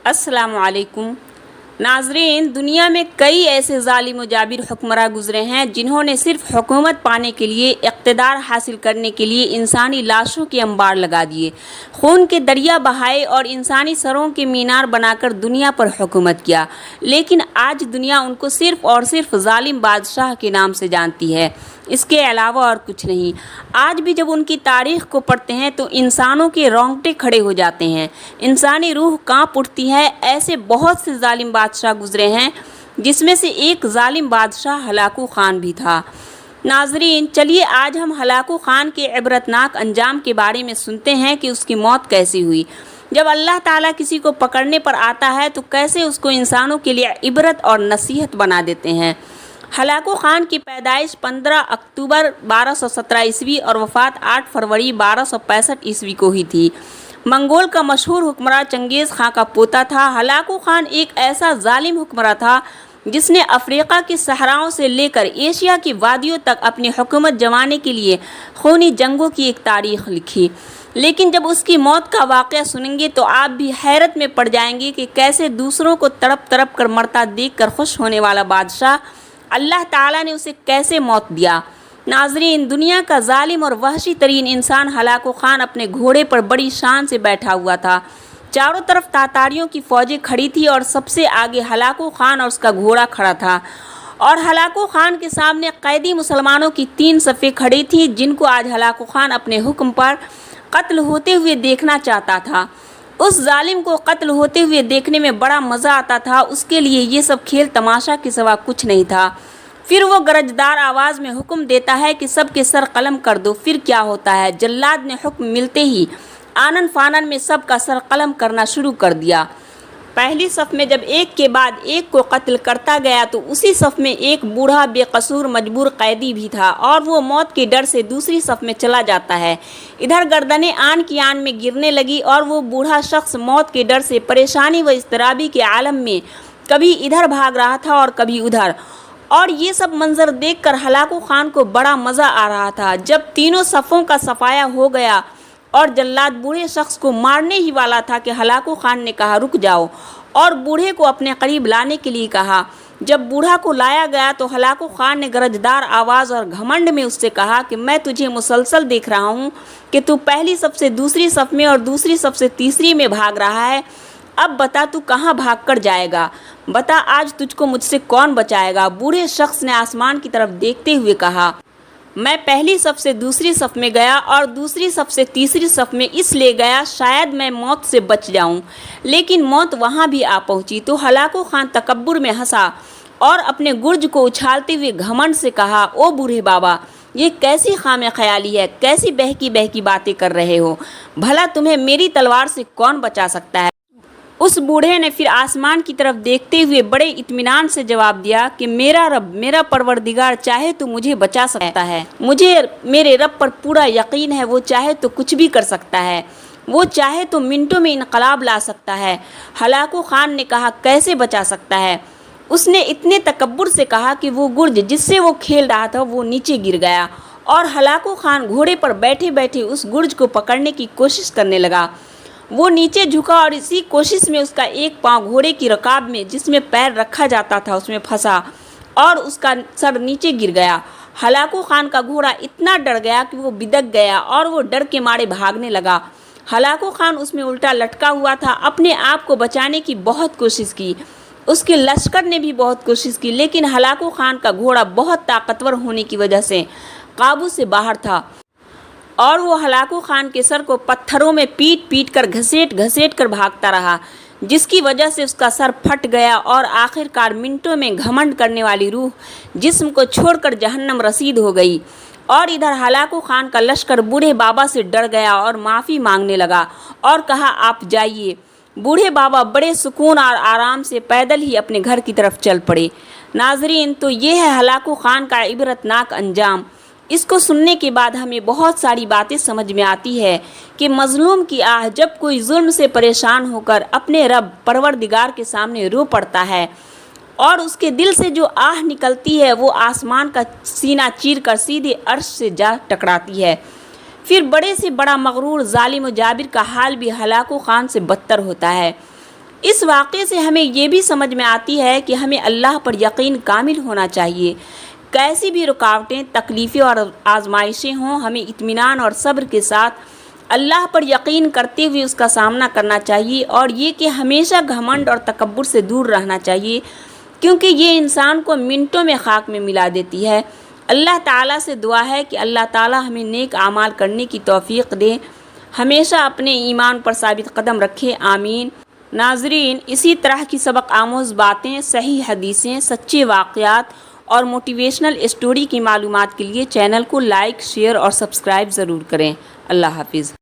السلام علیکم ناظرین، دنیا میں کئی ایسے ظالم و جابر حکمراں گزرے ہیں جنہوں نے صرف حکومت پانے کے لیے، اقتدار حاصل کرنے کے لیے انسانی لاشوں کے انبار لگا دیے، خون کے دریا بہائے اور انسانی سروں کے مینار بنا کر دنیا پر حکومت کیا۔ لیکن آج دنیا ان کو صرف اور صرف ظالم بادشاہ کے نام سے جانتی ہے، اس کے علاوہ اور کچھ نہیں۔ آج بھی جب ان کی تاریخ کو پڑھتے ہیں تو انسانوں کے رونگٹے کھڑے ہو جاتے ہیں، انسانی روح کانپ اٹھتی ہے۔ ایسے بہت سے ظالم بادشاہ گزرے ہیں، جس میں سے ایک ظالم بادشاہ ہلاکو خان بھی تھا۔ ناظرین، چلیے آج ہم ہلاکو خان کے عبرتناک انجام کے بارے میں سنتے ہیں کہ اس کی موت کیسی ہوئی۔ جب اللہ تعالیٰ کسی کو پکڑنے پر آتا ہے تو کیسے اس کو انسانوں کے لیے عبرت اور نصیحت بنا دیتے ہیں۔ ہلاکو خان کی پیدائش 15 اکتوبر 1217 عیسوی اور وفات 8 فروری 1265 عیسوی کو ہی تھی۔ منگول کا مشہور حکمراں چنگیز خان کا پوتا تھا۔ ہلاکو خان ایک ایسا ظالم حکمراں تھا جس نے افریقہ کے صحراؤں سے لے کر ایشیا کی وادیوں تک اپنی حکومت جمانے کے لیے خونی جنگوں کی ایک تاریخ لکھی۔ لیکن جب اس کی موت کا واقعہ سنیں گے تو آپ بھی حیرت میں پڑ جائیں گے کہ کیسے دوسروں کو تڑپ تڑپ کر مرتا دیکھ کر خوش ہونے والا بادشاہ اللہ تعالیٰ نے اسے کیسے موت دیا۔ ناظرین، دنیا کا ظالم اور وحشی ترین انسان ہلاکو خان اپنے گھوڑے پر بڑی شان سے بیٹھا ہوا تھا۔ چاروں طرف تاتاریوں کی فوجیں کھڑی تھی اور سب سے آگے ہلاکو خان اور اس کا گھوڑا کھڑا تھا، اور ہلاکو خان کے سامنے قیدی مسلمانوں کی 3 صفیں کھڑی تھیں جن کو آج ہلاکو خان اپنے حکم پر قتل ہوتے ہوئے دیکھنا چاہتا تھا۔ اس ظالم کو قتل ہوتے ہوئے دیکھنے میں بڑا مزہ آتا تھا، اس کے لیے یہ سب کھیل تماشا کے سوا کچھ نہیں تھا۔ پھر وہ گرجدار آواز میں حکم دیتا ہے کہ سب کے سر قلم کر دو۔ پھر کیا ہوتا ہے؟ جلاد نے حکم ملتے ہی آنن فانن میں سب کا سر قلم کرنا شروع کر دیا۔ پہلی صف میں جب ایک کے بعد ایک کو قتل کرتا گیا تو اسی صف میں ایک بوڑھا بے قصور مجبور قیدی بھی تھا، اور وہ موت کے ڈر سے دوسری صف میں چلا جاتا ہے۔ ادھر گردنیں آن کی آن میں گرنے لگی اور وہ بوڑھا شخص موت کے ڈر سے پریشانی و اضطرابی کے عالم میں کبھی ادھر بھاگ رہا تھا اور کبھی ادھر، اور یہ سب منظر دیکھ کر ہلاکو خان کو بڑا مزہ آ رہا تھا۔ جب تینوں صفوں کا صفایا ہو گیا اور جلاد بوڑھے شخص کو مارنے ہی والا تھا کہ ہلاکو خان نے کہا رک جاؤ، اور بوڑھے کو اپنے قریب لانے کے لیے کہا۔ جب بوڑھا کو لایا گیا تو ہلاکو خان نے گرجدار آواز اور گھمنڈ میں اس سے کہا کہ میں تجھے مسلسل دیکھ رہا ہوں کہ تو پہلی صف سے دوسری صف میں اور دوسری صف سے تیسری میں بھاگ رہا ہے۔ اب بتا تو کہاں بھاگ کر جائے گا؟ بتا آج تجھ کو مجھ سے کون بچائے گا؟ بوڑھے شخص نے آسمان کی طرف دیکھتے ہوئے کہا، میں پہلی صف سے دوسری صف میں گیا اور دوسری صف سے تیسری صف میں اس لیے گیا شاید میں موت سے بچ جاؤں، لیکن موت وہاں بھی آ پہنچی۔ تو ہلاکو خان تکبر میں ہنسا اور اپنے گرج کو اچھالتے ہوئے گھمنڈ سے کہا، او بوڑھے بابا، یہ کیسی خام خیالی ہے؟ کیسی بہکی بہکی باتیں کر رہے ہو؟ بھلا تمہیں میری تلوار سے کون بچا سکتا ہے؟ اس بوڑھے نے پھر آسمان کی طرف دیکھتے ہوئے بڑے اطمینان سے جواب دیا کہ میرا رب، میرا پروردگار چاہے تو مجھے بچا سکتا ہے۔ مجھے میرے رب پر پورا یقین ہے، وہ چاہے تو کچھ بھی کر سکتا ہے، وہ چاہے تو منٹوں میں انقلاب لا سکتا ہے۔ ہلاکو خان نے کہا کیسے بچا سکتا ہے؟ اس نے اتنے تکبر سے کہا کہ وہ گرج جس سے وہ کھیل رہا تھا وہ نیچے گر گیا، اور ہلاکو خان گھوڑے پر بیٹھے بیٹھے اس گرج کو پکڑنے کی کوشش کرنے لگا۔ وہ نیچے جھکا اور اسی کوشش میں اس کا ایک پاؤں گھوڑے کی رکاب میں جس میں پیر رکھا جاتا تھا اس میں پھنسا اور اس کا سر نیچے گر گیا۔ ہلاکو خان کا گھوڑا اتنا ڈر گیا کہ وہ بدک گیا اور وہ ڈر کے مارے بھاگنے لگا۔ ہلاکو خان اس میں الٹا لٹکا ہوا تھا۔ اپنے آپ کو بچانے کی بہت کوشش کی، اس کے لشکر نے بھی بہت کوشش کی، لیکن ہلاکو خان کا گھوڑا بہت طاقتور ہونے کی وجہ سے قابو سے باہر تھا، اور وہ ہلاکو خان کے سر کو پتھروں میں پیٹ پیٹ کر گھسیٹ گھسیٹ کر بھاگتا رہا، جس کی وجہ سے اس کا سر پھٹ گیا اور آخر کار منٹوں میں گھمنڈ کرنے والی روح جسم کو چھوڑ کر جہنم رسید ہو گئی۔ اور ادھر ہلاکو خان کا لشکر بوڑھے بابا سے ڈر گیا اور معافی مانگنے لگا اور کہا آپ جائیے۔ بوڑھے بابا بڑے سکون اور آرام سے پیدل ہی اپنے گھر کی طرف چل پڑے۔ ناظرین، تو یہ ہے ہلاکو خان کا عبرتناک انجام۔ اس کو سننے کے بعد ہمیں بہت ساری باتیں سمجھ میں آتی ہے کہ مظلوم کی آہ جب کوئی ظلم سے پریشان ہو کر اپنے رب پروردگار کے سامنے رو پڑتا ہے اور اس کے دل سے جو آہ نکلتی ہے وہ آسمان کا سینہ چیر کر سیدھے عرش سے جا ٹکراتی ہے۔ پھر بڑے سے بڑا مغرور ظالم و جابر کا حال بھی ہلاکو خان سے بدتر ہوتا ہے۔ اس واقعے سے ہمیں یہ بھی سمجھ میں آتی ہے کہ ہمیں اللہ پر یقین کامل ہونا چاہیے۔ کیسی بھی رکاوٹیں، تکلیفیں اور آزمائشیں ہوں، ہمیں اطمینان اور صبر کے ساتھ اللہ پر یقین کرتے ہوئے اس کا سامنا کرنا چاہیے، اور یہ کہ ہمیشہ گھمنڈ اور تکبر سے دور رہنا چاہیے، کیونکہ یہ انسان کو منٹوں میں خاک میں ملا دیتی ہے۔ اللہ تعالیٰ سے دعا ہے کہ اللہ تعالیٰ ہمیں نیک اعمال کرنے کی توفیق دے، ہمیشہ اپنے ایمان پر ثابت قدم رکھے، آمین۔ ناظرین، اسی طرح کی سبق آموز باتیں، صحیح حدیثیں، سچے واقعات اور موٹیویشنل اسٹوری کی معلومات کے لیے چینل کو لائک، شیئر اور سبسکرائب ضرور کریں۔ اللہ حافظ۔